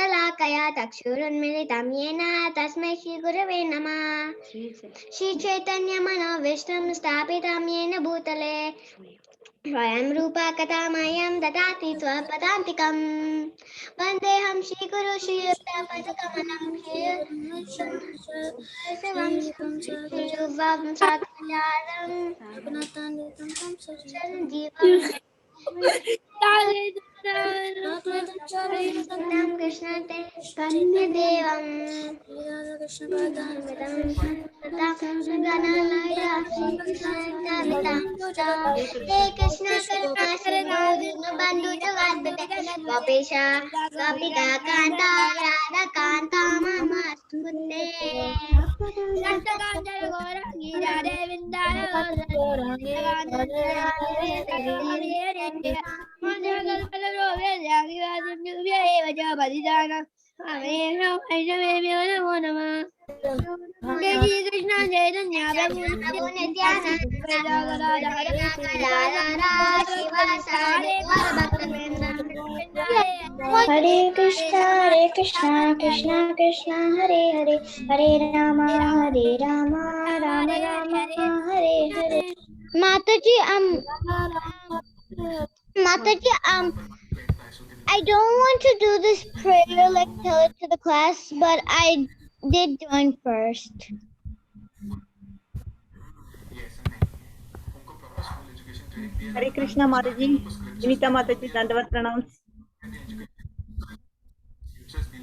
शलाकया चक्षुरुन्मिलितं येन तस्मै श्रीगुरवे नमः। श्रीचैतन्यमनोभीष्टं स्थापितं येन भूतले स्वयं रूपा कथामयं ददाति स्वपदान्तिकं। वन्देऽहं श्रीगुरु श्रीयुक्तपदकमलं श्रीयुवां साक्षात् कृष्ण ते कन्यदेवं हे कृष्ण करुणा सिंधु दीनबन्धु जगत्पते गोपेशा गोपिका कान्ता राधा कान्ता नमस्ते। जय श्री कृष्ण चैतन्य प्रभु नित्यानंद शिवासादि गौर भक्तवृंद। हरे Krishna Krishna Krishna Hare Hare Hare Ram Ram Ram Hare Hare. Mataji, I don't want to do this prayer like tell it to the class, but I did join first. Hare Krishna Mataji, Vinita Mataji, Dandavat Pranams.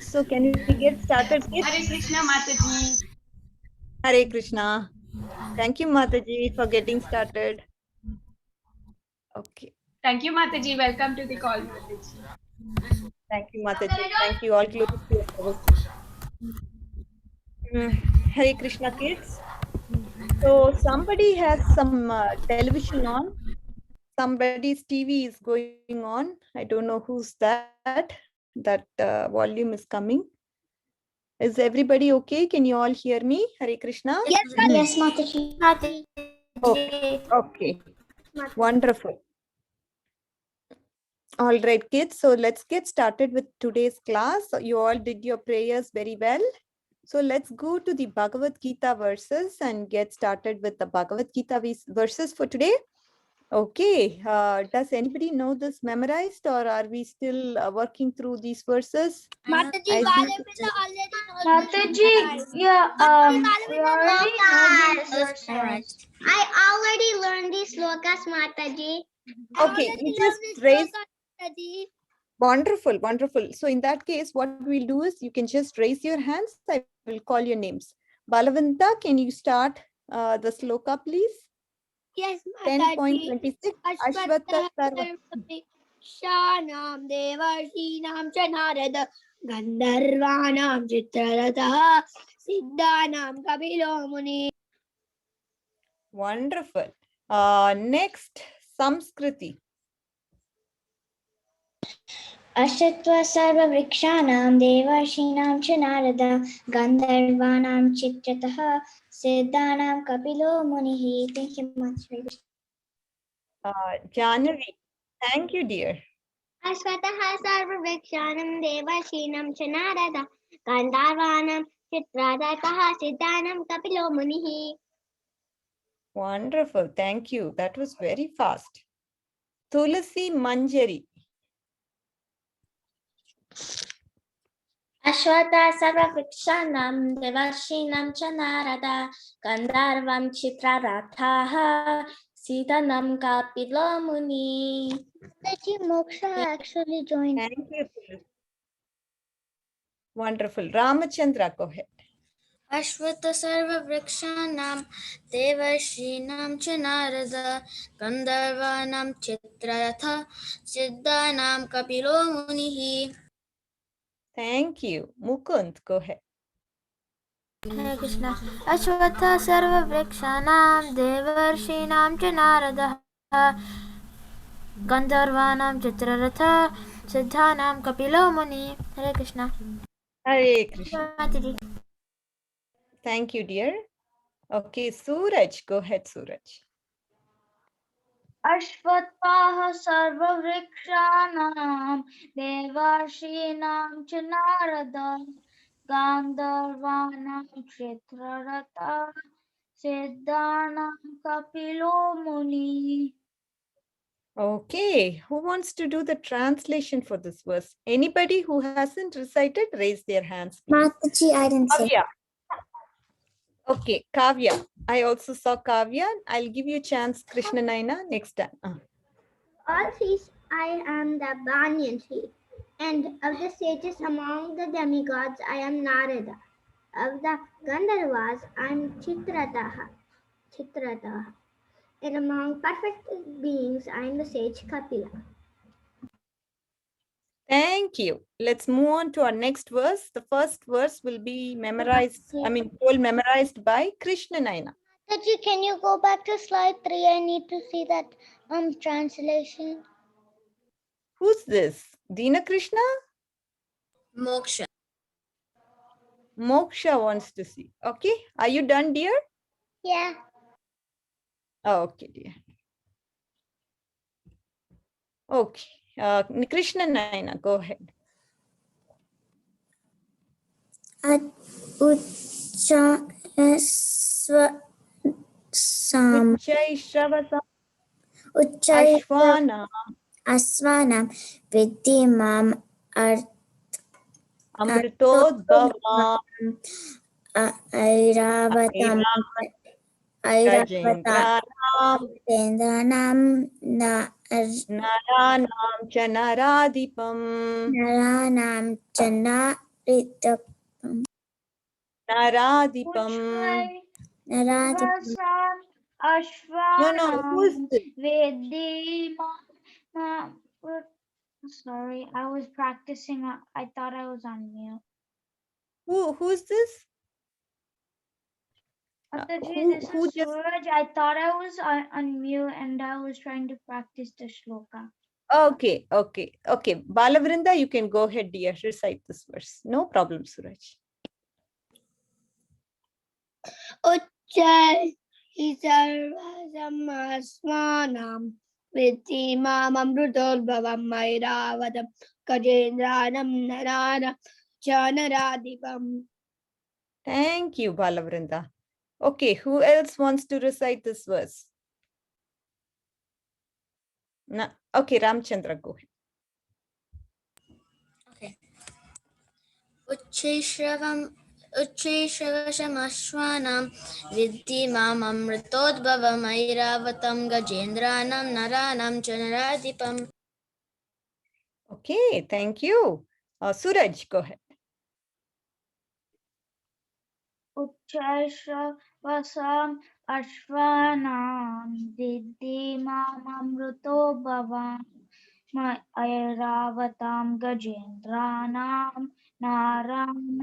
So can we get started? Hare Krishna Mataji. Hare Krishna. Thank you Mataji for getting started. Okay. Thank you Mataji. Welcome to the call Mataji. Thank you Mataji. Thank you all. Close to your service. Hare Krishna kids. So somebody has some television on. Somebody's TV is going on. I don't know who's that. That volume is coming. Is everybody okay? Can you all hear me? Hare Krishna. Yes, Mataji. Okay. Wonderful. All right, kids. So let's get started with today's class. You all did your prayers very well. So let's go to the Bhagavad Gita verses and get started with the Bhagavad Gita verses for today. Okay. Does anybody know this memorized, or are we still working through these verses? Mataji, Yeah, I already learned these slokas, Mataji. Okay, you just raise. Wonderful, wonderful. So in that case, what we'll do is you can just raise your hands. I will call your names. Balavanta, can you start the sloka, please? Yes, 10.26. Ashwatha Sarva. Shanam Devarsinam Chanarada Gandharvanam Chitraratah Siddhanam Kapilo Muni. Wonderful. Next, Samskriti. अश्वत्वा सर्ववृक्षाणां देवर्षीणां च नारद गन्धर्वाणां चित्रतः सिद्धानां कपिलो मुनिः. Thank you much. Janavi. Thank you, dear. Ashwatah Sarvavikshanam Devarsinam Chanarada Gandharvanam Chitraratah Siddhanam Kapilo Muni. Wonderful. Thank you. That was very fast. Tulasi Manjari. Ashwata sarvavrikshanam devarshinam cha narada gandharvam chitrarathaha siddhanam kapilo muni. Moksha actually joined. Thank you. Wonderful. Ramachandra, go ahead. Ashwata sarvavrikshanam devarshinam cha narada gandharvanam chitraratha siddhanam kapilo munihi. Thank you. Mukund, go ahead. Hare Krishna. Ashwata sarvavrikshanam devarshinam cha narada gandharvanam chitraratha siddhanam kapilo muni. Hare Krishna. Hare Krishna. Thank you, dear. Okay, Suraj, go ahead, Suraj. Ashvatvaha sarvavrikshanam devarshinam च narada gandharvanam kshetrarata siddhanam kapilo muni. Okay, who wants to do the translation for this verse? Anybody who hasn't recited, raise their hands, please. Mataji, I didn't say. Kavya. Okay, Kavya. I also saw Kavya. I'll give you a chance, Krishna Naina, next time. All trees, I am the banyan tree, and of the sages among the demigods, I am Narada. Of the Gandharvas, I am Chitrataha. And among perfect beings, I am the sage Kapila. Thank you. Let's move on to our next verse. The first verse will be memorized, told memorized by Krishna Naina. Mataji, can you go back to slide 3? I need to see that translation. Who's this? Dina Krishna? Moksha. Moksha wants to see. Okay. Are you done, dear? Yeah. Okay, dear. Okay. Krishna Naina, go ahead. Ashwana Asvanam Viddhimam Amritodbhava Airavatam Gajendranam Tendranam Naranam Chanaradipam Naranam Naradipam. Vasam No, who's Ashvanam this? Vedima. Sorry, I was practicing. I thought I was on mute. Who's this? Mataji, Who this who is just Suraj. I thought I was on mute and I was trying to practice the shloka. Okay. Balavrinda, you can go ahead, dear. Recite this verse. No problem, Suraj. Uchai Isarvasamaswanam Vitimam Amrutolbhavam Mairavadam Gajendranam Narana Chanaradipam. Thank you, Balavrinda. Okay, who else wants to recite this verse? Okay, Ramchandra, go ahead. Okay. Ucheshravashamashvanam Viddhimam Amritodbhavam Airavatam Gajendranam Naranam Chanaradipam. Okay, thank you. Suraj, go ahead. Uchai Vasam Ashvanam Viddhimam Amruto Bhavam Airavatam Gajendranam Naranam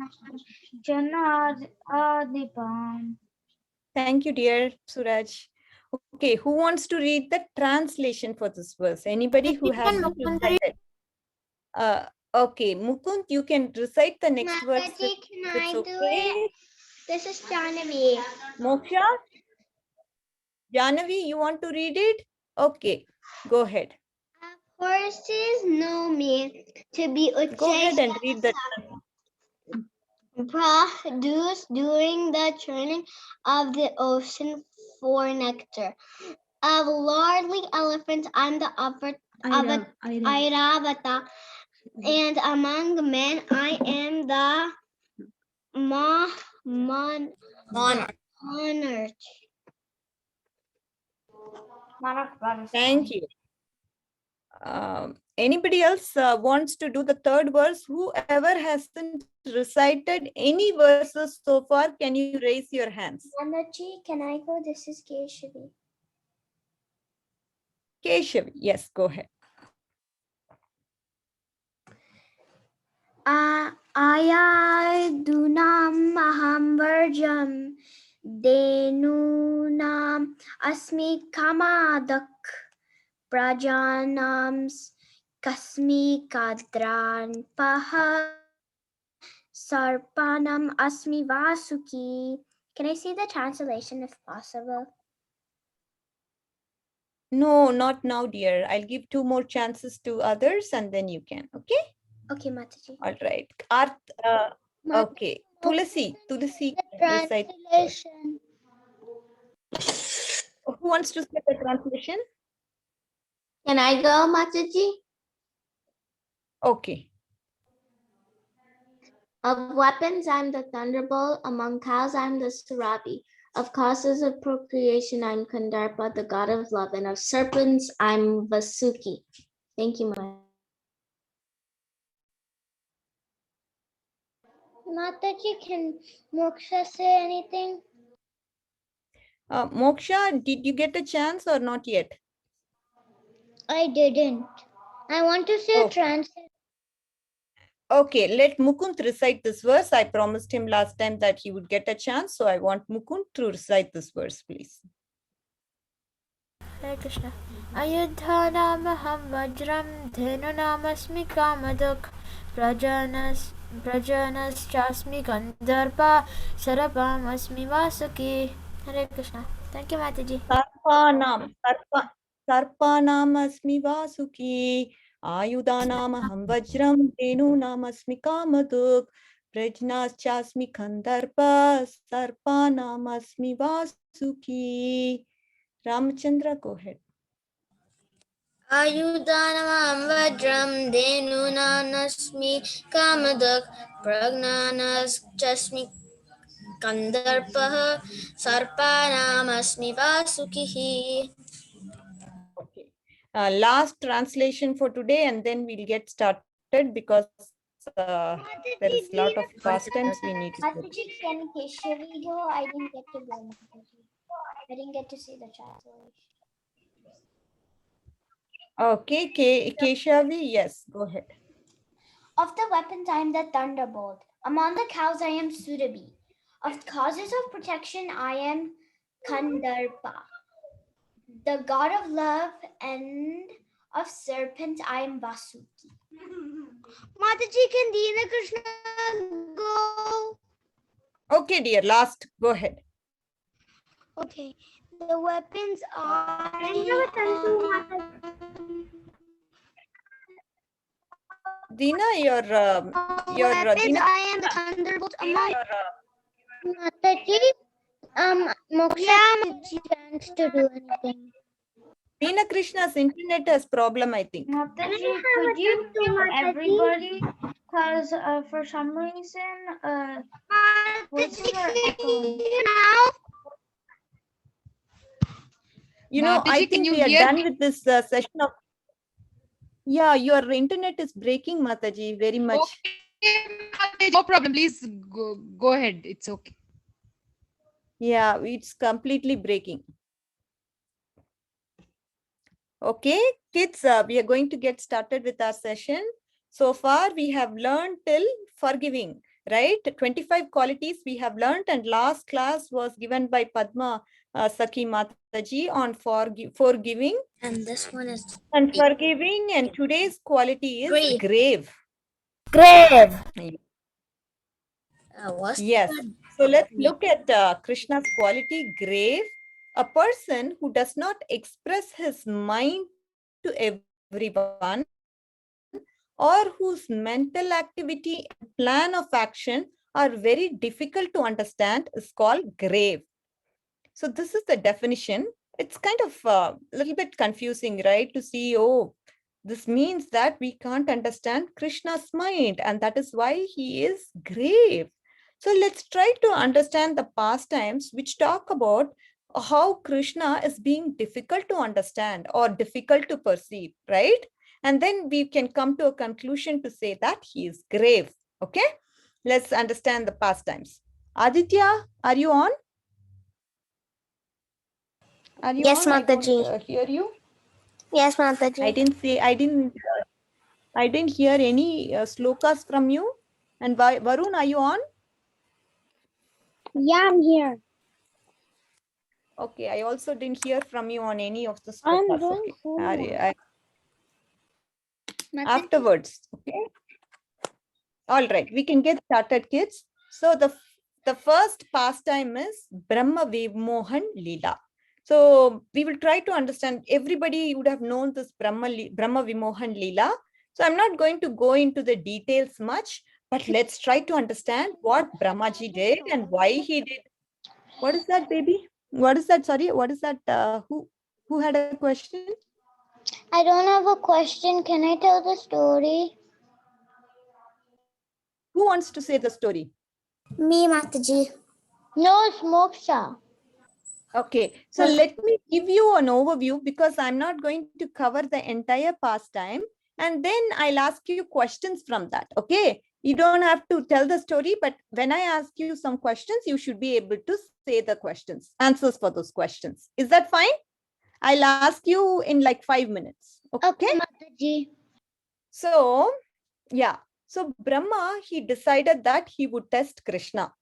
Chanadipam. Thank you, dear Suraj. Okay, who wants to read the translation for this verse? Anybody who hasn't recited? Okay, Mukund, you can recite the next verse. Mataji, can It's I do okay. it? This is Janavi. Moksha? Janavi, you want to read it? Okay, go ahead. Horses know me to be Go ahead and read that. produced during the churning of the ocean for nectar. Of lordly elephants, I'm the Airavata, and among men, I am the monarch. Thank you. Anybody else wants to do the third verse? Whoever hasn't recited any verses so far, can you raise your hands? Mataji, can I go? This is Keshavi. Keshav, yes, go ahead. Ayadunam Mahamvarjam Denunam Asmi Kamadak Prajanams Kasmi Kadran Paha Sarpanam Asmi Vasuki. Can I see the translation if possible? No, not now, dear. I'll give 2 more chances to others and then you can. Okay. Okay, Mataji. All right. Okay. Tulasi. Tulasi. Recite. Translation. Who wants to say the translation? Can I go, Mataji? Okay. Of weapons, I'm the thunderbolt. Among cows, I'm the Sarabi. Of causes of procreation, I'm Kandarpa, the god of love. And of serpents, I'm Vasuki. Thank you, Mataji. Mataji, can Moksha say anything? Moksha, did you get a chance or not yet? I didn't. I want to say Okay. translation. Okay, let Mukund recite this verse. I promised him last time that he would get a chance. So I want Mukund to recite this verse, please. Hare Krishna. Ayudha namaham vajram dhenu namasmi kamaduk prajanas chasmi gandharpa sarapam asmi vasuki. Hare Krishna. Thank you, Mataji. Sarpanam asmi vasuki. Ayudanamaham vajram dhenunam kamaduk. Prajnaschasmi khandarpa. Sarpanam asmi vasuki. Ramachandra, go ahead. Ayudanam vajram denunanasmi kamadak pragnanas jasmi kandarpaha sarpanamasmi vasukihi. Okay. Last translation for today, and then we'll get started because there is a lot of pastimes we need to study. Mataji, can Keshavi go? I didn't get to go, Mataji. I didn't get to see the translation. Okay, Keshavi, yes, go ahead. Of the weapons, I am the thunderbolt. Among the cows, I am Surabi. Of causes of protection, I am Kandarpa, the god of love, and of serpents, I am Vasuki. Mataji, can Dina Krishna go? Okay, dear, last, go ahead. Okay, the weapons are. Dina, your Weapons, Dina. I am the thunderbolt among. Mataji, Moksha, she wants to do anything. Dina Krishna's internet has problem, I think. Mataji, could you mute everybody? Because for some reason, voices are echoing. You know, I Mataji, can think you we are hear done me? with this session of. Yeah, your internet is breaking, Mataji, very much. Okay, Mataji, no problem. Please go ahead. It's okay. Yeah, it's completely breaking. Okay, kids, we are going to get started with our session. So far, we have learned till forgiving, right? 25 qualities we have learned, and last class was given by Padma Saki Mataji on forgiving. And this one is And forgiving, and today's quality is grave. Grave. Yes. So let's look at Krishna's quality, grave. A person who does not express his mind to everyone, or whose mental activity and plan of action are very difficult to understand, is called grave. So this is the definition. It's kind of a little bit confusing, right? To see, oh, this means that we can't understand Krishna's mind, and that is why he is grave. So let's try to understand the pastimes which talk about how Krishna is being difficult to understand or difficult to perceive, right? And then we can come to a conclusion to say that he is grave. Okay, let's understand the pastimes. Aditya, are you on? Are you Yes, on? Mataji. I don't hear you. Yes, Mataji. I didn't hear any slokas from you. And Varun, are you on? Yeah, I'm here. Okay, I also didn't hear from you on any of the slokas. I'm doing Okay. homework. Afterwards, okay. All right, we can get started, kids. So the first pastime is Brahma Mohan Lila. So we will try to understand. Everybody would have known this Brahma Vimohan Lila. So I'm not going to go into the details much, but let's try to understand what Brahmaji did and why he did. What is that, baby? What is that? Sorry, what is that? Who had a question? I don't have a question. Can I tell the story? Who wants to say the story? Me, Mataji. No, it's Moksha. Okay, so let me give you an overview because I'm not going to cover the entire pastime, and then I'll ask you questions from that. Okay, you don't have to tell the story, but when I ask you some questions, you should be able to say the questions, answers for those questions. Is that fine? I'll ask you in like 5 minutes. Okay. Mataji. So, yeah. So Brahma, he decided that he would test Krishna.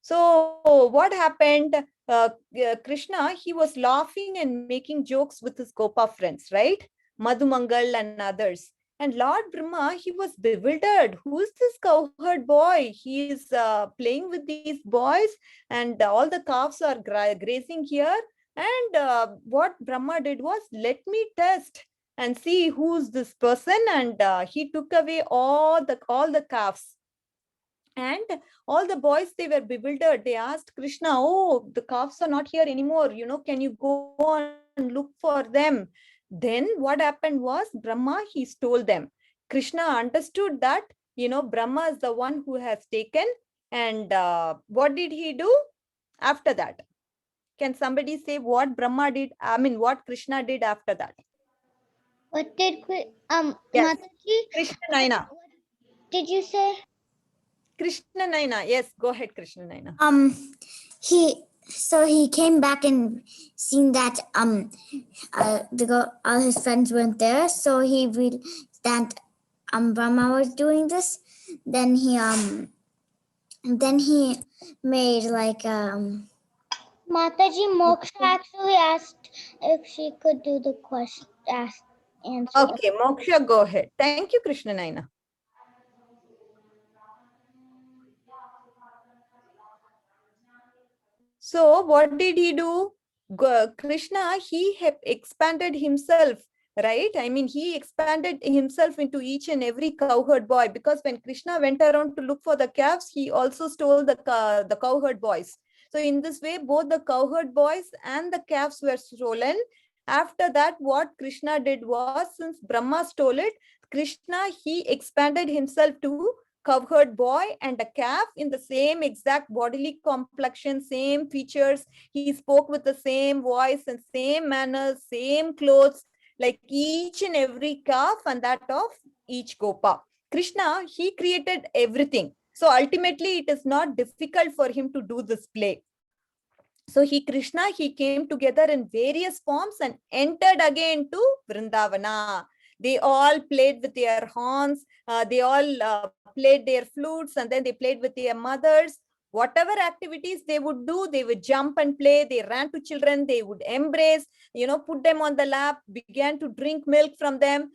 So what happened? Krishna, he was laughing and making jokes with his Gopa friends, right? Madhumangal and others. And Lord Brahma, he was bewildered. Who is this cowherd boy? He is playing with these boys, and all the calves are grazing here. And what Brahma did was, let me test and see who's this person. And he took away all the calves. And all the boys, they were bewildered. They asked Krishna, oh, the calves are not here anymore. Can you go and look for them? Then what happened was Brahma, he stole them. Krishna understood that, Brahma is the one who has taken. And what did he do after that? Can somebody say what Brahma did? I mean, what Krishna did after that? What did Yes. Mataji? Krishna Naina. What did you say? Krishna Naina. Yes, go ahead, Krishna Naina. He came back and seen that all his friends weren't there, so he realized that Brahma was doing this. Then he made like Mataji, Moksha actually asked if she could do the question, answer. Okay, Moksha, go ahead. Thank you, Krishna Naina. So what did he do? Krishna, he expanded himself, right? I mean, he expanded himself into each and every cowherd boy, because when Krishna went around to look for the calves, he also stole the cowherd boys. So in this way, both the cowherd boys and the calves were stolen. After that, what Krishna did was, since Brahma stole it, Krishna, he expanded himself to cowherd boy and a calf in the same exact bodily complexion, same features. He spoke with the same voice and same manners, same clothes, like each and every calf and that of each Gopa. Krishna, he created everything. So ultimately, it is not difficult for him to do this play. So Krishna, he came together in various forms and entered again to Vrindavana. They all played with their horns. They all played their flutes, and then they played with their mothers. Whatever activities they would do, they would jump and play. They ran to children. They would embrace, put them on the lap, began to drink milk from them.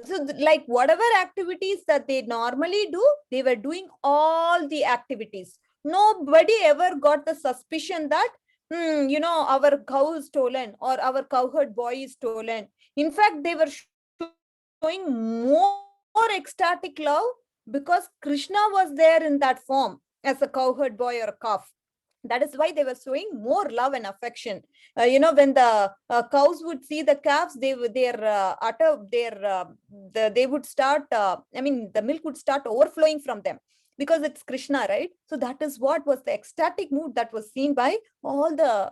So like whatever activities that they normally do, they were doing all the activities. Nobody ever got the suspicion that, our cow is stolen or our cowherd boy is stolen. In fact, they were showing more ecstatic love because Krishna was there in that form as a cowherd boy or a calf. That is why they were showing more love and affection. When the cows would see the calves, they would start. The milk would start overflowing from them, because it's Krishna, right? So that is what was the ecstatic mood that was seen by all the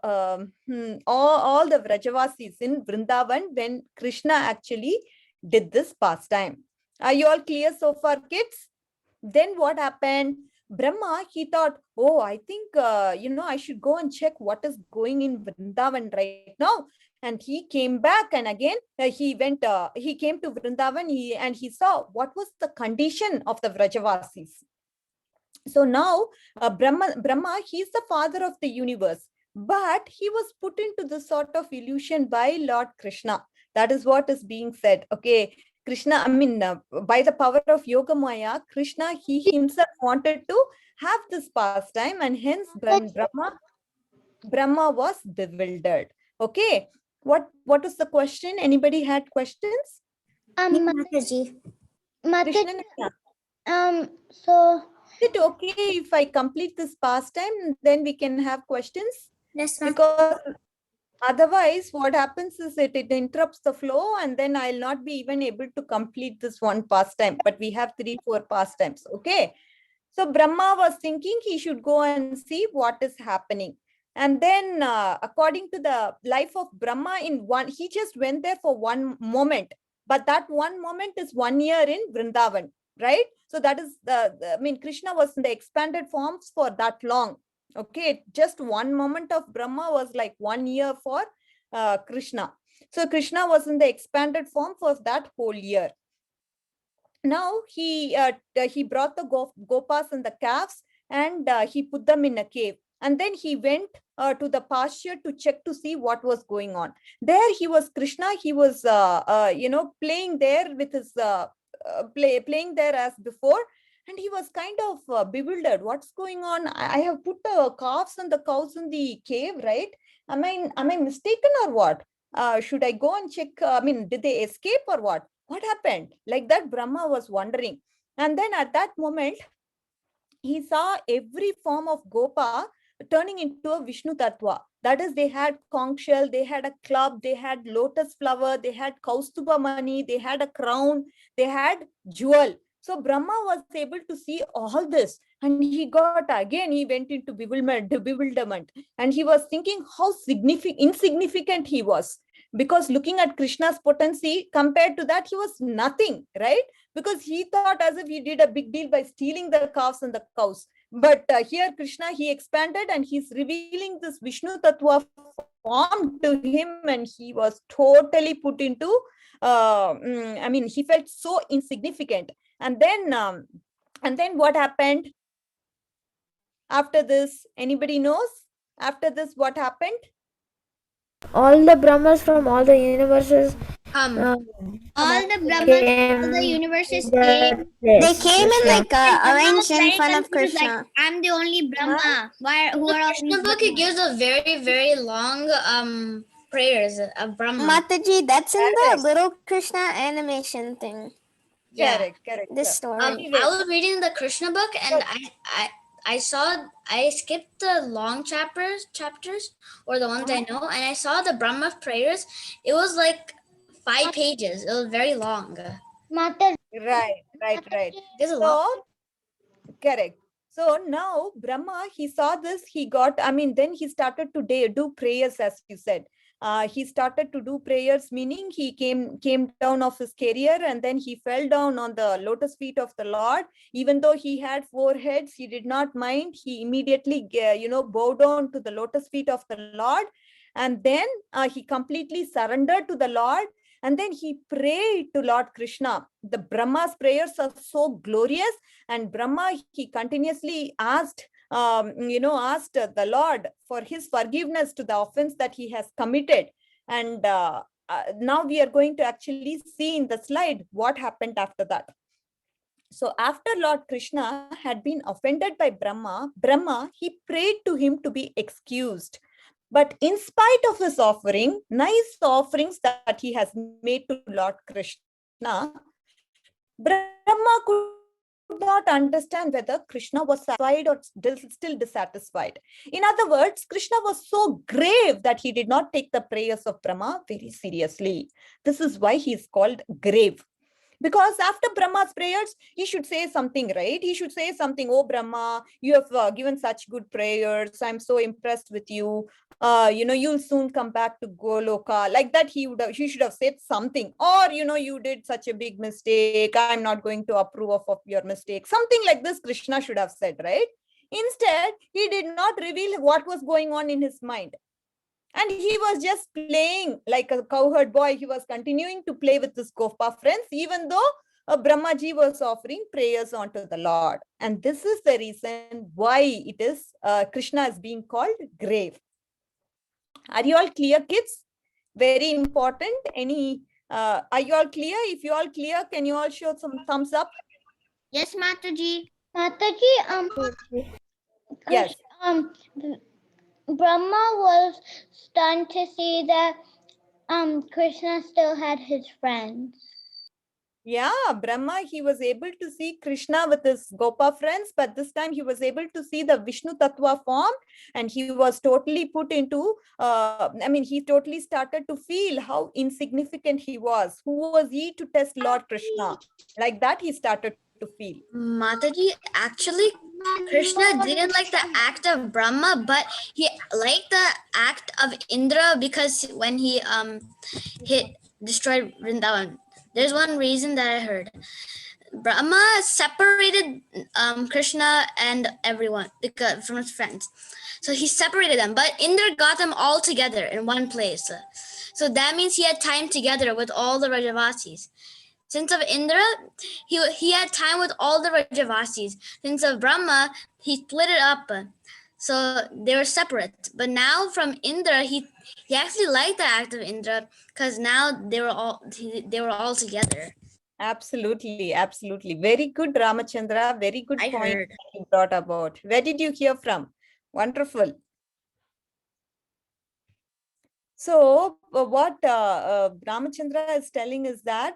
Vrajavasis in Vrindavan when Krishna actually did this pastime. Are you all clear so far, kids? Then what happened? Brahma, he thought, oh, I think, I should go and check what is going in Vrindavan right now. And he came back, and again, he came to Vrindavan, and he saw what was the condition of the Vrajavasis. So now Brahma, he's the father of the universe, but he was put into this sort of illusion by Lord Krishna. That is what is being said. Okay, Krishna, by the power of Yoga Maya, Krishna, he himself wanted to have this pastime, and hence Brahma was bewildered. Okay. What was the question? Anybody had questions? Mataji. Krishna, So is it okay if I complete this pastime? Then we can have questions? yes, ma'am. Because otherwise, what happens is it interrupts the flow, and then I'll not be even able to complete this one pastime. But we have 3-4 pastimes. Okay. So Brahma was thinking he should go and see what is happening. And then according to the life of Brahma, he just went there for one moment. But that one moment is 1 year in Vrindavan, right? So that is Krishna was in the expanded forms for that long. Okay, just one moment of Brahma was like 1 year for Krishna. So Krishna was in the expanded form for that whole year. Now he brought the gopas and the calves, and he put them in a cave, and then he went to the pasture to check to see what was going on. There he was Krishna. He was playing there with his playing there as before, and he was kind of bewildered. What's going on? I have put the calves and the cows in the cave, right? Am I mistaken or what? Should I go and check? Did they escape or what? What happened? Like that, Brahma was wondering. And then at that moment, he saw every form of Gopa turning into a Vishnu Tattva. That is, they had conch shell, they had a club, they had lotus flower, they had Kaustuba money, they had a crown, they had jewel. So Brahma was able to see all this, and he went into bewilderment, and he was thinking how insignificant he was, because looking at Krishna's potency compared to that, he was nothing, right? Because he thought as if he did a big deal by stealing the calves and the cows. But here Krishna, he expanded and he's revealing this Vishnu Tattva form to him, and he was totally put into, he felt so insignificant. And then what happened after this? Anybody knows? After this, what happened? All the Brahmas from all the universes. All the Brahmas, all the universes came. They came in like arranged in Very front of confused, like, Krishna. I'm the only Brahma. Who are all these The book it gives a very, very long prayers of Brahma. Mataji, that's in the Correct. little Krishna animation thing. Yeah. Correct. This story. I was reading the Krishna book, and I skipped the long chapters or the ones I know, and I saw the Brahma prayers. It was like 5 pages. It was very long. Mataji. Right. There's a lot. So, correct. So now Brahma, he saw this, then he started to do prayers, as you said. He started to do prayers, meaning he came down off his career, and then he fell down on the lotus feet of the Lord. Even though he had 4 heads, he did not mind. He immediately, bowed down to the lotus feet of the Lord. And then he completely surrendered to the Lord. And then he prayed to Lord Krishna. The Brahma's prayers are so glorious. And Brahma, he continuously asked the Lord for his forgiveness to the offense that he has committed. And now we are going to actually see in the slide what happened after that. So after Lord Krishna had been offended by Brahma, he prayed to him to be excused. But in spite of his nice offerings that he has made to Lord Krishna, Brahma could not understand whether Krishna was satisfied or still dissatisfied. In other words, Krishna was so grave that he did not take the prayers of Brahma very seriously. This is why he is called grave. Because after Brahma's prayers, he should say something, right? He should say something, oh Brahma, you have given such good prayers. I'm so impressed with you. You'll soon come back to Goloka. Like that, he should have said something. Or, you did such a big mistake. I'm not going to approve of your mistake. Something like this Krishna should have said, right? Instead, he did not reveal what was going on in his mind. And he was just playing like a cowherd boy. He was continuing to play with his Gopa friends, even though Brahmaji was offering prayers unto the Lord. And this is the reason why it is Krishna is being called grave. Are you all clear, kids? Very important. Are you all clear? If you all clear, can you all show some thumbs up? Yes, Mataji. Mataji, Yes. Brahma was stunned to see that Krishna still had his friends. Yeah, Brahma, he was able to see Krishna with his Gopa friends, but this time he was able to see the Vishnu Tattva form, and he was totally put into, he totally started to feel how insignificant he was. Who was he to test Lord Krishna? Like that, he started to feel. Mataji, actually, Krishna didn't like the act of Brahma, but he liked the act of Indra because when he destroyed Vrindavan. There's one reason that I heard. Brahma separated Krishna and everyone because from his friends. So he separated them, but Indra got them all together in one place. So that means he had time together with all the Rajavasis. Since of Indra, he had time with all the Rajavasis. Since of Brahma, he split it up. So they were separate. But now from Indra, he actually liked the act of Indra because now they were all together. Absolutely, absolutely. Very good, Ramachandra. Very good I point heard. that you brought about. Where did you hear from? Wonderful. So what Ramachandra is telling is that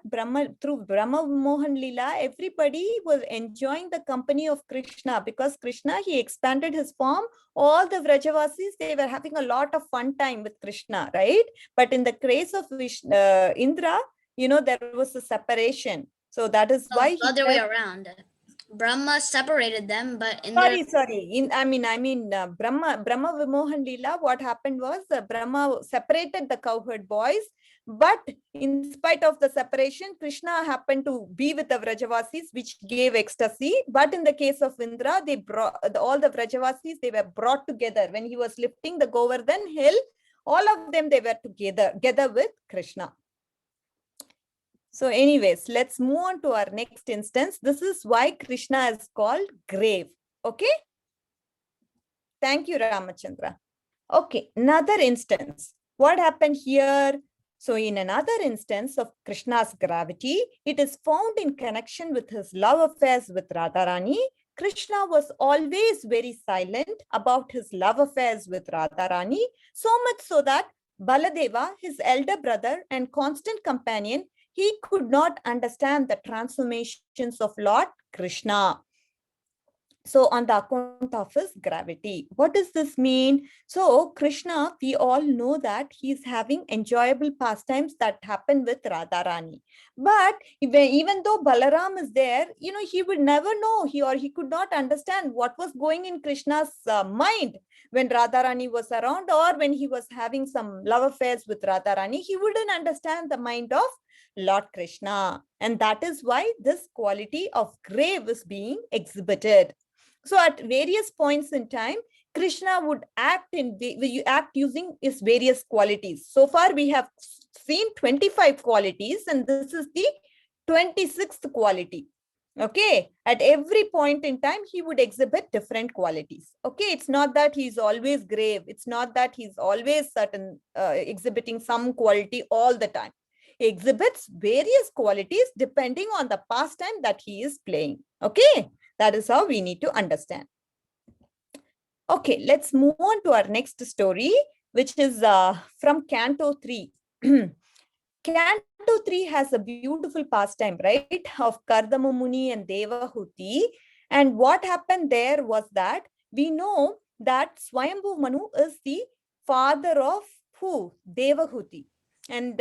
through Brahma Mohan Lila, everybody was enjoying the company of Krishna because Krishna, he expanded his form. All the Vrajavasis, they were having a lot of fun time with Krishna, right? But in the case of Indra, there was a separation. So that is why The other way around. Brahma separated them, but Indra. Sorry. Brahma Vimohan Leela, what happened was Brahma separated the cowherd boys, but in spite of the separation, Krishna happened to be with the Vrajavasis, which gave ecstasy. But in the case of Indra, they brought all the Vrajavasis, they were brought together. When he was lifting the Govardhan hill, all of them, they were together with Krishna. So anyways, let's move on to our next instance. This is why Krishna is called grave. Okay. Thank you, Ramachandra. Okay, another instance. What happened here? So in another instance of Krishna's gravity, it is found in connection with his love affairs with Radharani. Krishna was always very silent about his love affairs with Radharani, so much so that Baladeva, his elder brother and constant companion, he could not understand the transformations of Lord Krishna. So on the account of his gravity. What does this mean? So Krishna, we all know that he's having enjoyable pastimes that happen with Radharani. But even though Balaram is there, he would never know, he could not understand what was going in Krishna's mind when Radharani was around, or when he was having some love affairs with Radharani. He wouldn't understand the mind of Lord Krishna. And that is why this quality of grave is being exhibited. So at various points in time, Krishna would act using his various qualities. So far, we have seen 25 qualities, and this is the 26th quality. Okay, at every point in time, he would exhibit different qualities. Okay, it's not that he's always grave. It's not that he's always exhibiting some quality all the time. He exhibits various qualities depending on the pastime that he is playing. Okay. That is how we need to understand. Okay, let's move on to our next story, which is from Canto 3. Canto 3 has a beautiful pastime, right, of Kardama Muni and Devahuti. And what happened there was that we know that Swayambhu Manu is the father of who? Devahuti. And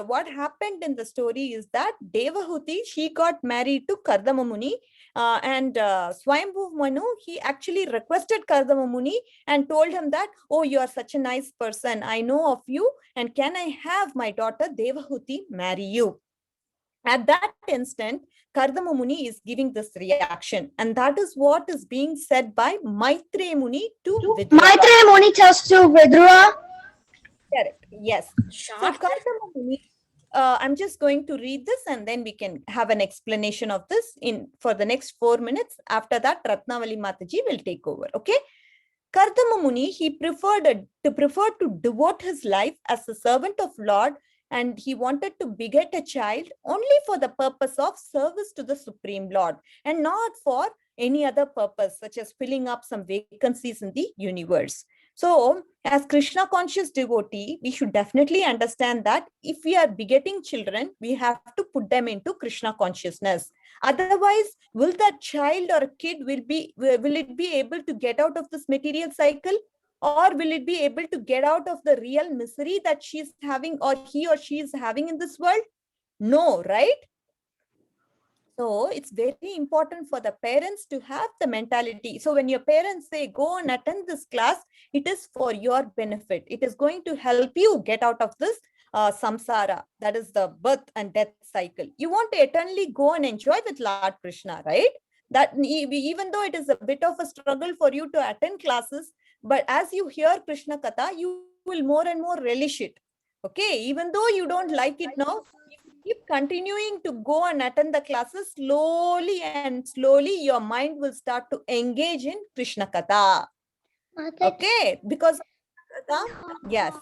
what happened in the story is that Devahuti, she got married to Kardama Muni, and Swayambhu Manu, he actually requested Kardama Muni and told him that, oh, you are such a nice person, I know of you, and can I have my daughter Devahuti marry you? At that instant, Kardama Muni is giving this reaction, and that is what is being said by Maitreya Muni to Vidura. Maitreya Muni tells to Vidura. Correct. Yes. So Kardama Muni, I'm just going to read this and then we can have an explanation of this for the next 4 minutes. After that, Ratnavali Mataji will take over. Okay. Kardama Muni, he preferred to devote his life as a servant of Lord, and he wanted to beget a child only for the purpose of service to the Supreme Lord and not for any other purpose, such as filling up some vacancies in the universe. So, as Krishna conscious devotee, we should definitely understand that if we are begetting children, we have to put them into Krishna consciousness. Otherwise, will that child or a kid will it be able to get out of this material cycle? Or will it be able to get out of the real misery that she's having, or he or she is having in this world? No, right? So it's very important for the parents to have the mentality. So when your parents say, go and attend this class, it is for your benefit. It is going to help you get out of this samsara, that is the birth and death cycle. You want to eternally go and enjoy with Lord Krishna, right? That even though it is a bit of a struggle for you to attend classes, but as you hear Krishna Katha, you will more and more relish it. Okay, even though you don't like it now, keep continuing to go and attend the classes, slowly and slowly your mind will start to engage in Krishna Katha. Okay, because yes.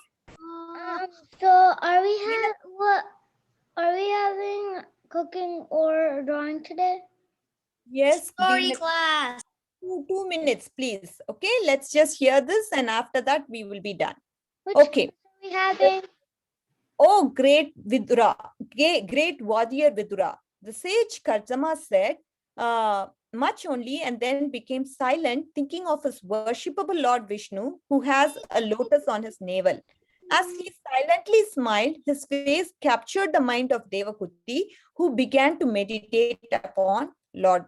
So are we having cooking or drawing today? Yes, Story class. 2 minutes, please. Okay, let's just hear this, and after that we will be done. Which Okay. class are we having? Oh, great Vidura, great warrior Vidura. The sage Karjama said much only and then became silent, thinking of his worshipable Lord Vishnu, who has a lotus on his navel. As he silently smiled, his face captured the mind of Devahuti, who began to meditate upon the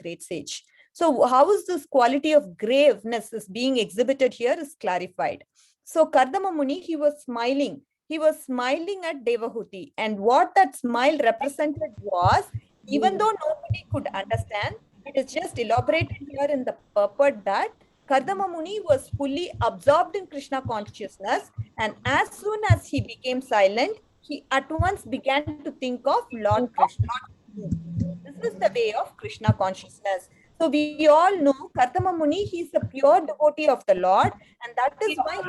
great sage. So how is this quality of graveness is being exhibited here is clarified. So Kardama Muni, he was smiling. He was smiling at Devahuti. And what that smile represented was, even though nobody could understand, it is just elaborated here in the purport that Kardama Muni was fully absorbed in Krishna consciousness. And as soon as he became silent, he at once began to think of Lord Krishna. This is the way of Krishna consciousness. So we all know Kartama Muni, he is a pure devotee of the Lord, and that is why he is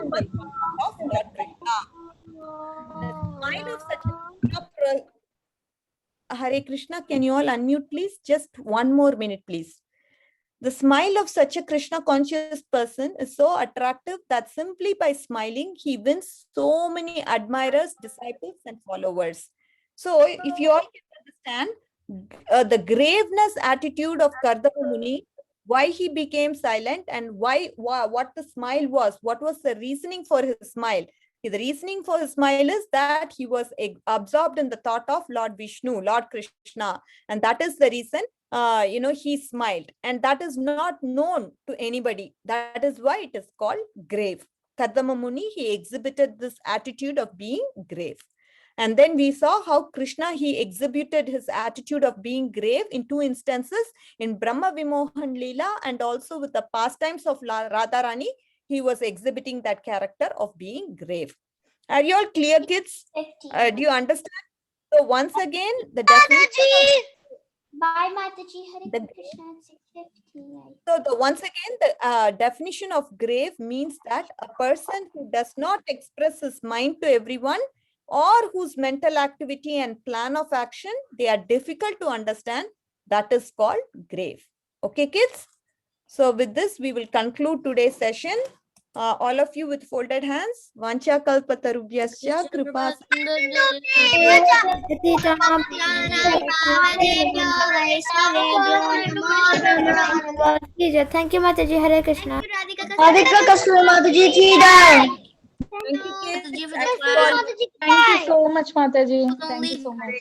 in the of Lord Krishna. The smile of such a Hare Krishna, can you all unmute, please? Just 1 more minute, please. The smile of such a Krishna conscious person is so attractive that simply by smiling, he wins so many admirers, disciples, and followers. So if you all can understand the graveness attitude of Kardama Muni, why he became silent, and what the smile was, what was the reasoning for his smile. The reasoning for his smile is that he was absorbed in the thought of Lord Vishnu, Lord Krishna, and that is the reason he smiled, and that is not known to anybody. That is why it is called grave. Kardama Muni, he exhibited this attitude of being grave. And then we saw how Krishna, he exhibited his attitude of being grave in 2 instances, in Brahma Vimohan Lila and also with the pastimes of Radharani, he was exhibiting that character of being grave. Are you all clear, kids? Do you understand? So once again, the definition Bye, Mataji. Hare Krishna. 6:50. So once again, the definition of grave means that a person who does not express his mind to everyone, or whose mental activity and plan of action, they are difficult to understand, that is called grave. Okay, kids? So with this, we will conclude today's session. All of you with folded hands. Vancha kalpatarubhyascha kripa. Thank you, Mataji. Hare Krishna. Radhika Kasturi Mataji ki jai. Thank you, kids. Mataji for the Thank you class. all. Thank you so much, Mataji. Don't Thank you leave. so much.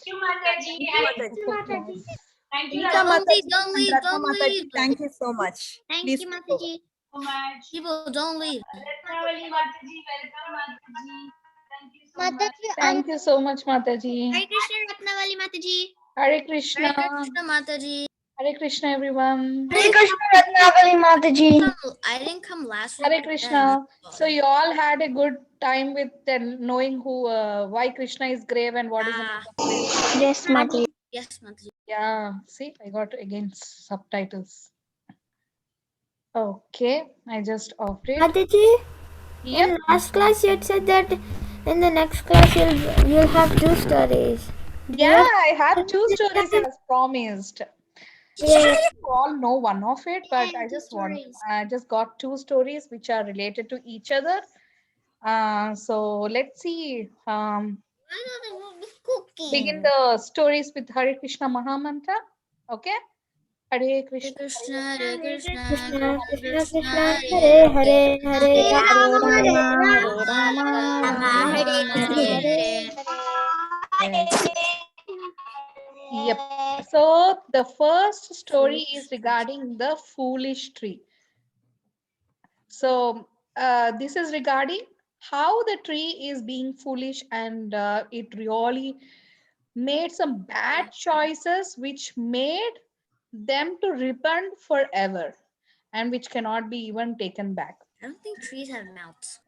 Thank you, Rita Don't leave, Mataji don't and leave, Ratna don't Mataji, leave. thank you so much. Thank Please you, go. Mataji. so much. People, don't leave. Ratnavali Mataji, welcome Mataji. Thank you so much. Thank you so much, Mataji. Hare Krishna, Ratnavali Mataji. Hare Hare Krishna. Krishna, Mataji. Hare Krishna, everyone. Hare Krishna Ratnavali Mataji. I didn't come last week. Hare Krishna. So you all had a good time with knowing why Krishna is grave and what is the meaning of grave. Yes, Mataji. Yes, Mataji. Yeah, see, I got again subtitles. Okay, I just offed it. Mataji, Yep. in last class you had said that in the next class you'll have 2 stories. Yeah, I have 2 stories as promised. Yes. You all know one of it, but Yeah, two stories. I just got two stories which are related to each other. So let's see. Begin the stories with Hare Krishna Mahamantra. Okay. Hare Hare Krishna, Krishna, Hare Krishna, Krishna, Krishna Krishna, Krishna, Krishna, Hare Hare Hare, Hare, Hare Hare Rama, Rama, Rama, Rama Rama, Rama, Rama, Hare Hare. Hare. Yep. So the first story is regarding the foolish tree. So this is regarding how the tree is being foolish and it really made some bad choices which made them to repent forever and which cannot be even taken back. I don't think trees have mouths.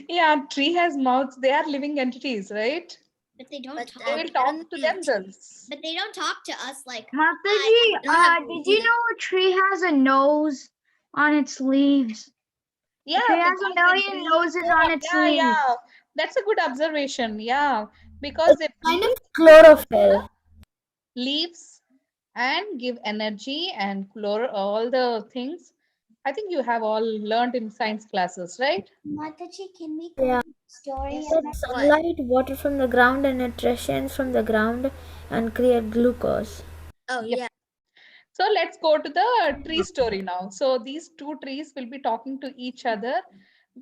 Yeah, tree has mouths. They are living entities, right? But they don't But talk. They will talk to themselves. But they don't talk to us like. Mataji, don't have did you know a tree has a nose on its leaves? Yeah, A tree has because a it million breathes noses on out. its Yeah, leaves. yeah. That's a good observation. Yeah, because they Kind of breathe chlorophyll. leaves and give energy and color all the things. I think you have all learned in science classes, right? Mataji, can we Yeah. story? Yes. Get sunlight, water from the ground, and nutrients from the ground, and create glucose. Oh Yep. yeah. So let's go to the tree story now. So these two trees will be talking to each other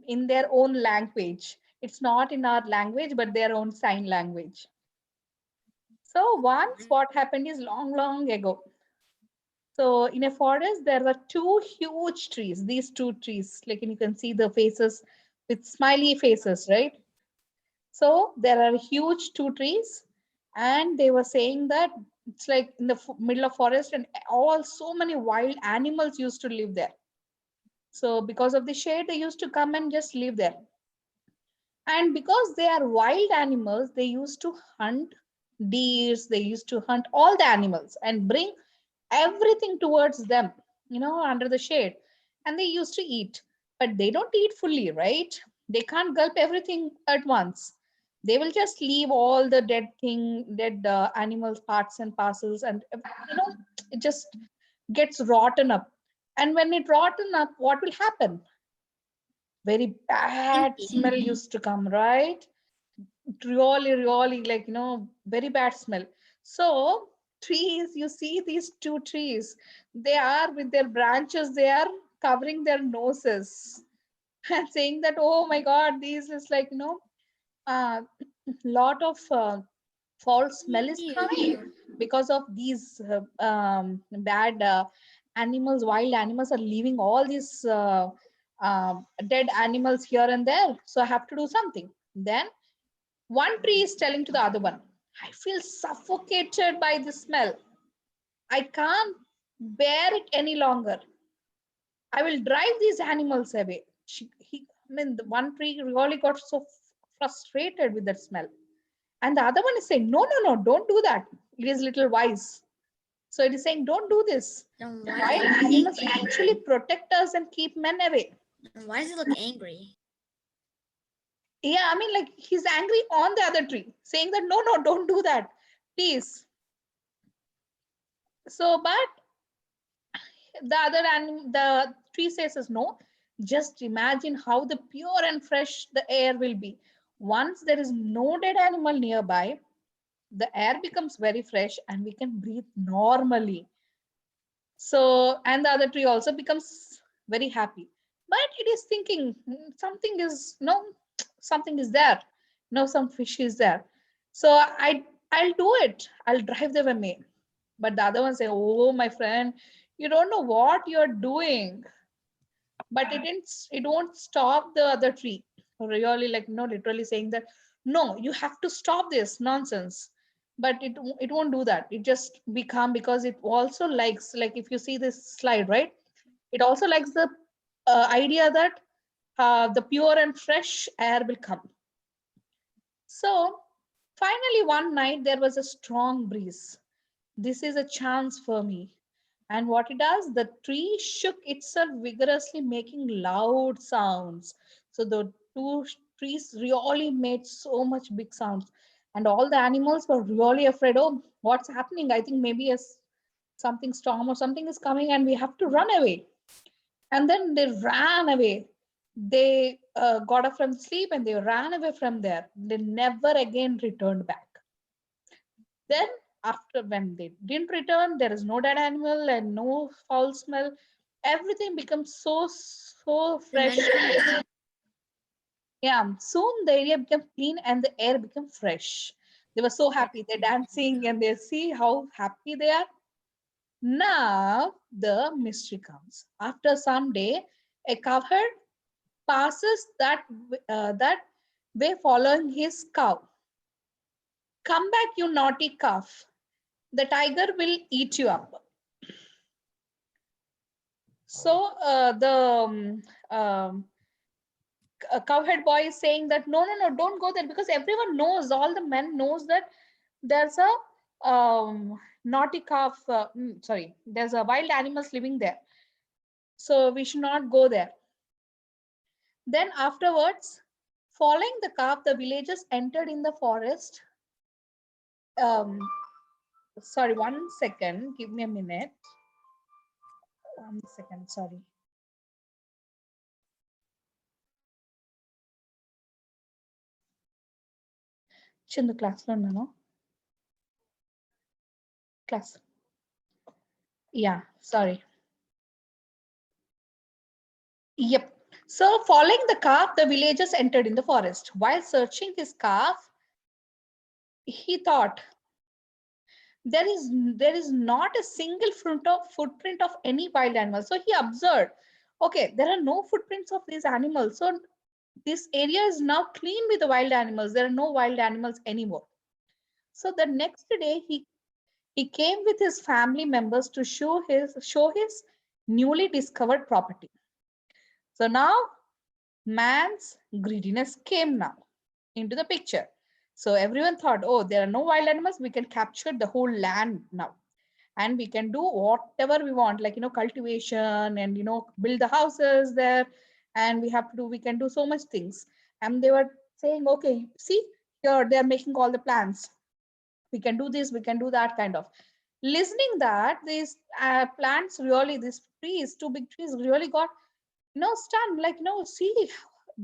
in their own language. It's not in our language, but their own sign language. So once what happened is long, long ago. So in a forest, there were two huge trees. These two trees, like you can see the faces with smiley faces, right? So there are huge two trees, and they were saying that it's like in the middle of forest, and all so many wild animals used to live there. So because of the shade, they used to come and just live there. And because they are wild animals, they used to hunt deers, they used to hunt all the animals and bring everything towards them, under the shade. And they used to eat, but they don't eat fully, right? They can't gulp everything at once. They will just leave all the dead animals, parts and parcels, and it just gets rotten up. And when it rotten up, what will happen? Very bad smell used to come, right? Really, really, like, very bad smell. So trees, you see these two trees, they are with their branches, they are covering their noses and saying that, oh my God, these is like, uh, lot of foul smell is coming because of these bad animals, wild animals are leaving all these dead animals here and there. So I have to do something. Then one tree is telling to the other one, I feel suffocated by the smell. I can't bear it any longer. I will drive these animals away. The one tree really got so frustrated with that smell. And the other one is saying, no, no, no, don't do that. It is little wise. So it is saying, don't do this. Then The why wild does it look animals angry? actually protect us and keep men away. Then why does it look angry? Yeah, like he's angry on the other tree, saying that, no, no, don't do that. Please. So, but the tree says is no. Just imagine how the pure and fresh the air will be. Once there is no dead animal nearby, the air becomes very fresh and we can breathe normally. So, and the other tree also becomes very happy. But it is thinking something is no, something is there. No, some fish is there. So I'll do it. I'll drive them away. But the other one say, "Oh, my friend, you don't know what you're doing." But it won't stop the other tree. Really, like literally saying that, no, you have to stop this nonsense. But it won't do that. It just be calm because it also likes, like if you see this slide, right? It also likes the idea that the pure and fresh air will come. So finally, one night there was a strong breeze. This is a chance for me. And what it does, the tree shook itself vigorously, making loud sounds. So the two trees really made so much big sounds. And all the animals were really afraid. Oh, what's happening? I think maybe something storm or something is coming and we have to run away. And then they ran away. They got up from sleep and they ran away from there. They never again returned back. Then after, when they didn't return, there is no dead animal and no foul smell. Everything becomes so fresh. Yeah, soon the area became clean and the air became fresh. They were so happy. They're dancing and they see how happy they are. Now the mystery comes. After some day, a cowherd passes that way following his cow. Come back, you naughty calf. The tiger will eat you up. So a cowhead boy is saying that no, don't go there, because everyone knows, all the men knows that there's a naughty calf. There's a wild animals living there. So we should not go there. Then afterwards, following the calf, the villagers entered in the forest. Sorry, 1 second. Give me a minute. 1 second. Sorry. Chindu class lo no class. Yeah, sorry. Yep. So following the calf, the villagers entered in the forest. While searching his calf, he thought, there is not a single footprint of any wild animal. So he observed, okay, there are no footprints of these animals. So this area is now clean with the wild animals. There are no wild animals anymore. So the next day he came with his family members to show his newly discovered property. So now man's greediness came now into the picture. So everyone thought, oh, there are no wild animals. We can capture the whole land now. And we can do whatever we want, like, cultivation and, build the houses there. And we can do so much things. And they were saying, okay, see, here they're making all the plans. We can do this, we can do that kind of. Listening that, these plants really, these trees, 2 big trees really got, stunned, like, see,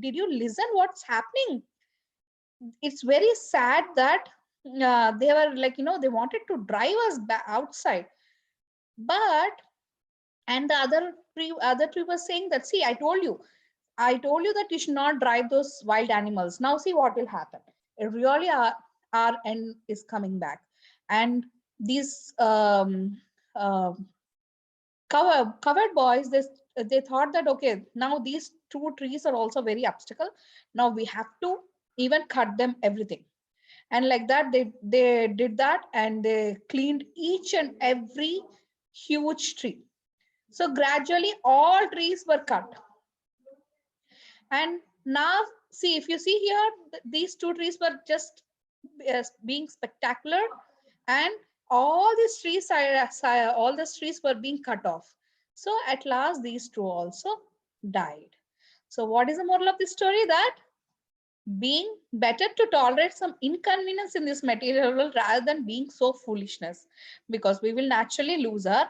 did you listen what's happening? It's very sad that they were like, they wanted to drive us back outside. But, and the other tree was saying that, see, I told you that you should not drive those wild animals. Now see what will happen. It really our end is coming back. And these covered boys, they thought that, okay, now these 2 trees are also very obstacle. Now we have to even cut them everything. And like that, they did that, and they cleaned each and every huge tree. So gradually all trees were cut. And now see, if you see here, these 2 trees were just being spectacular, and all these trees were being cut off. So at last these 2 also died. So what is the moral of this story? That being better to tolerate some inconvenience in this material world rather than being so foolishness, because we will naturally lose our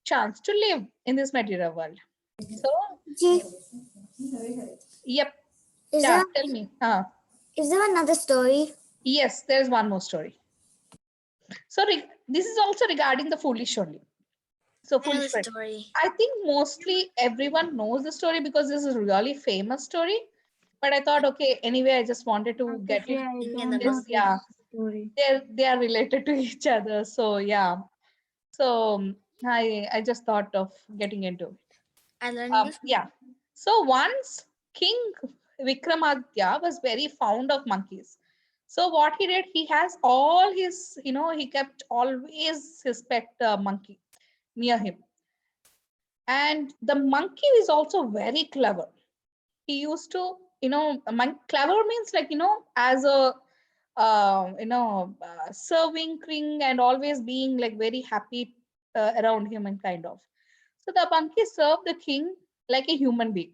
chance to live in this material world. So yep. Yeah, tell me. Is there another story? Yes, there's one more story. So this is also regarding the foolish only. So foolish story. I think mostly everyone knows the story because this is a really famous story. But I thought, okay, anyway, I just wanted to get it in this. Yeah, they are related to each other. So yeah, so I just thought of getting into it. I learned this. Yeah. So once King Vikramaditya was very fond of monkeys. So what he did, he has all his, he kept always his pet monkey near him. And the monkey is also very clever. He used to, clever means like, as a, serving king and always being like very happy around him and kind of. So the monkey served the king like a human being.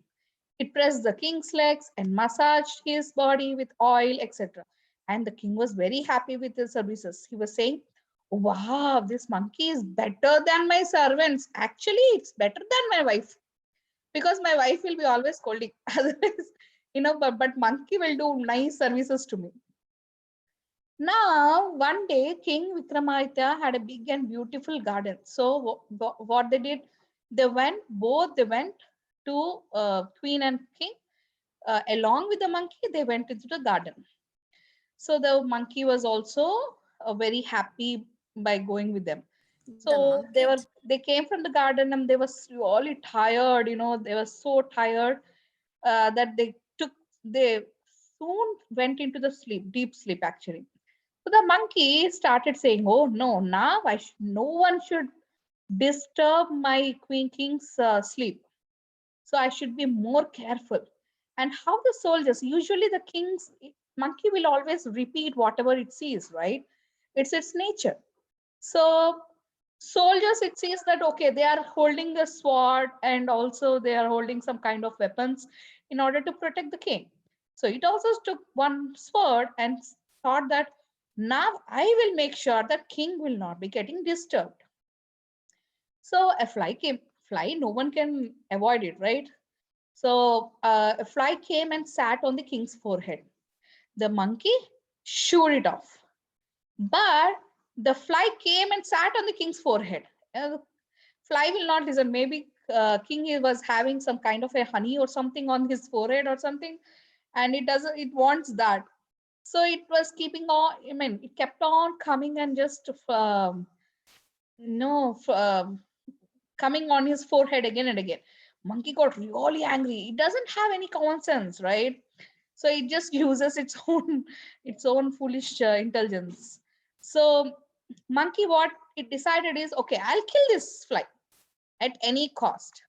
It pressed the king's legs and massaged his body with oil, etc. And the king was very happy with his services. He was saying, wow, this monkey is better than my servants. Actually, it's better than my wife, because my wife will be always scolding. Otherwise, but monkey will do nice services to me. Now, one day, King Vikramaditya had a big and beautiful garden. So what they did, they went to Queen and King. Along with the monkey, they went into the garden. So the monkey was also very happy by going with them. So they came from the garden and they were really tired. They were so tired that they soon went into the deep sleep actually. So the monkey started saying, "Oh no, now no one should disturb my queen king's sleep. So I should be more careful." And how the soldiers, usually the king's monkey will always repeat whatever it sees, right? It's its nature. So soldiers, it sees that, okay, they are holding a sword and also they are holding some kind of weapons in order to protect the king. So it also took one sword and thought that now I will make sure that king will not be getting disturbed. So a fly came. Fly, no one can avoid it, right? So a fly came and sat on the king's forehead. The monkey shooed it off. But the fly came and sat on the king's forehead. Fly will not listen. Maybe king was having some kind of a honey or something on his forehead or something, and it wants that. So it was keeping on. I mean, it kept on coming and just no coming on his forehead again and again. Monkey got really angry. It doesn't have any common sense, right? So it just uses its own foolish intelligence. So monkey, what it decided is, okay, I'll kill this fly at any cost.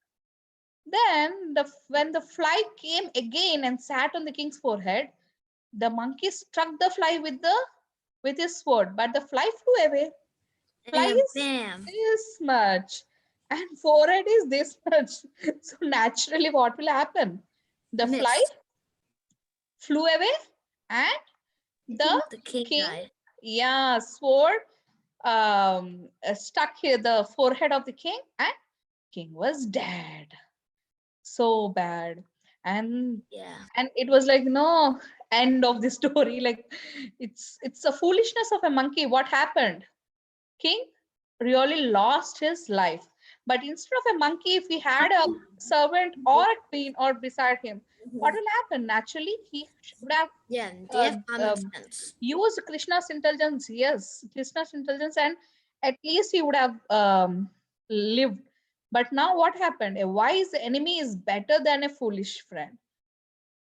Then when the fly came again and sat on the king's forehead, the monkey struck the fly with his sword, but the fly flew away. Fly And is bam. this much and forehead is this much. So naturally, what will happen? The fly Missed. flew away and The king king, died. sword stuck here the forehead of the king, and king was dead. So bad. And Yeah. and it was like, no, end of the story. Like, it's a foolishness of a monkey. What happened? King really lost his life. But instead of a monkey, if he had a servant or a queen or beside him, what will happen? Naturally, he would have Yeah, they have common sense. used Krishna's intelligence. Yes, Krishna's intelligence, and at least he would have lived. But now what happened? A wise enemy is better than a foolish friend.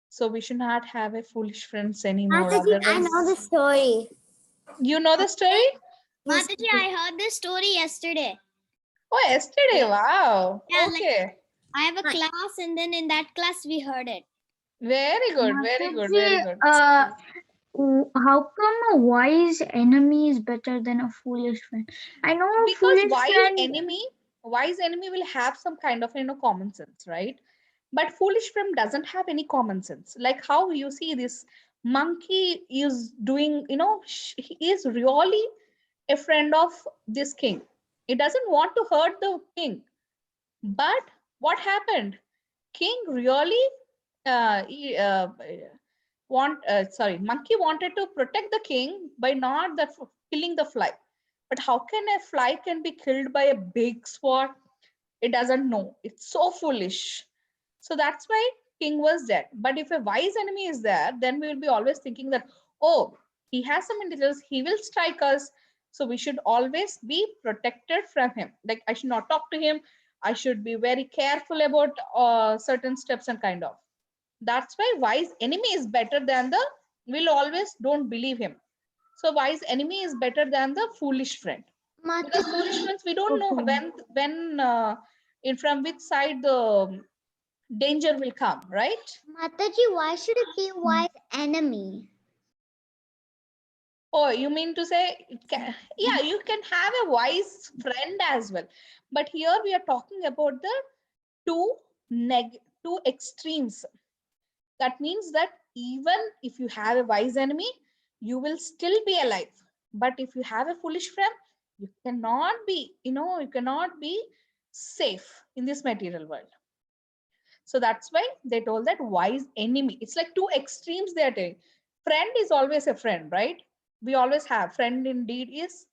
So we should not have a foolish friends anymore. Mataji, I Otherwise, know the story. you know the story? Mataji, I heard this story yesterday. Oh, yesterday. Wow. Yeah, Okay. I have a Nice. class, and then in that class we heard it. Very good. Very good. Very good. How come a wise enemy is better than a foolish friend? I know a Because foolish friend. wise enemy will have some kind of common sense, right? But foolish friend doesn't have any common sense. Like how you see this monkey is doing, he is really a friend of this king. He doesn't want to hurt the king. But what happened? King really monkey wanted to protect the king by not killing the fly. But how can a fly can be killed by a big sword? It doesn't know. It's so foolish. So that's why king was dead. But if a wise enemy is there, then we will be always thinking that, oh, he has some intelligence, he will strike us. So we should always be protected from him. Like I should not talk to him. I should be very careful about certain steps and kind of. That's why wise enemy is better than we'll always don't believe him. So wise enemy is better than the foolish friend. Because foolish friends, we don't know when in from which side the danger will come, right? Mataji, why should it be wise enemy? Oh, you mean to say yeah, you can have a wise friend as well. But here we are talking about the two two extremes. That means that even if you have a wise enemy, you will still be alive. But if you have a foolish friend, You cannot be, you cannot be safe in this material world. So that's why they told that wise enemy. It's like two extremes they are taking. Friend is always a friend, right? We always have. Friend indeed is?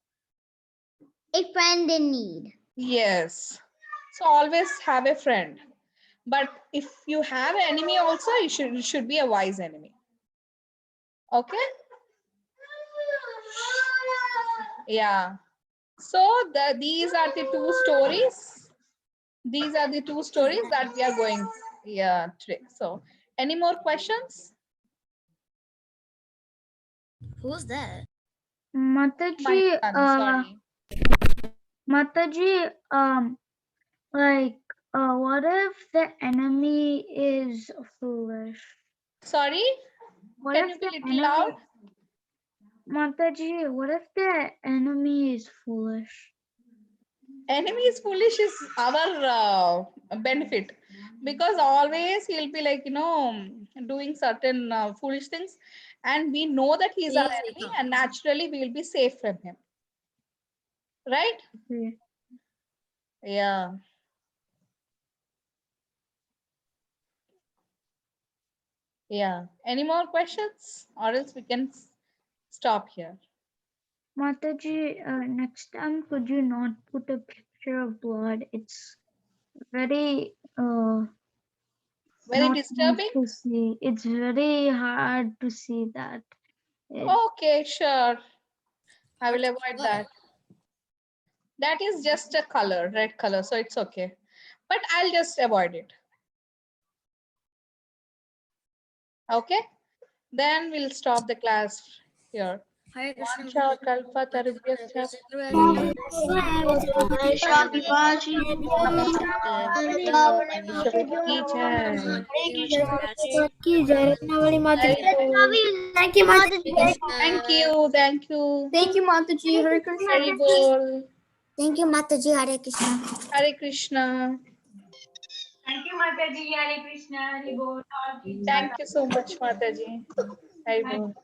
A friend in need. Yes. So always have a friend. But if you have an enemy also, it should be a wise enemy. Okay? Yeah. So these are the two stories. These are the two stories that we are going today. So any more questions? Who's that? My Mataji, son, sorry. Mataji, what if the enemy is foolish? Sorry? What Can if you be the little enemy, loud? Mataji, what if the enemy is foolish? Enemy is foolish is our benefit, because always he'll be like, doing certain foolish things, and we know that he is our enemy, and naturally we will be safe from him. Right? Okay. Yeah. Yeah. Any more questions? Or else we can stop here. Mataji, next time could you not put a picture of blood? It's very Very not nice disturbing? to see. It's very hard to see that. Okay, sure. I will avoid What? that. That is just a color, red color, so it's okay. But I'll just avoid it. Okay? Then we'll stop the class here. Hare Krishna. Vancha kalpa tarubhyascha Bhagavad ki jai. की जय रत्नावली माता की जय। Thank you, Mataji. Thank you. Thank you. Thank you, Mataji. Hare Krishna. Hari bol. Thank you, Mataji. Hare Krishna. Hare Krishna. Thank you, Mataji. Hare Krishna. Hari Bol. Thank you so much, Mataji. Hari bol.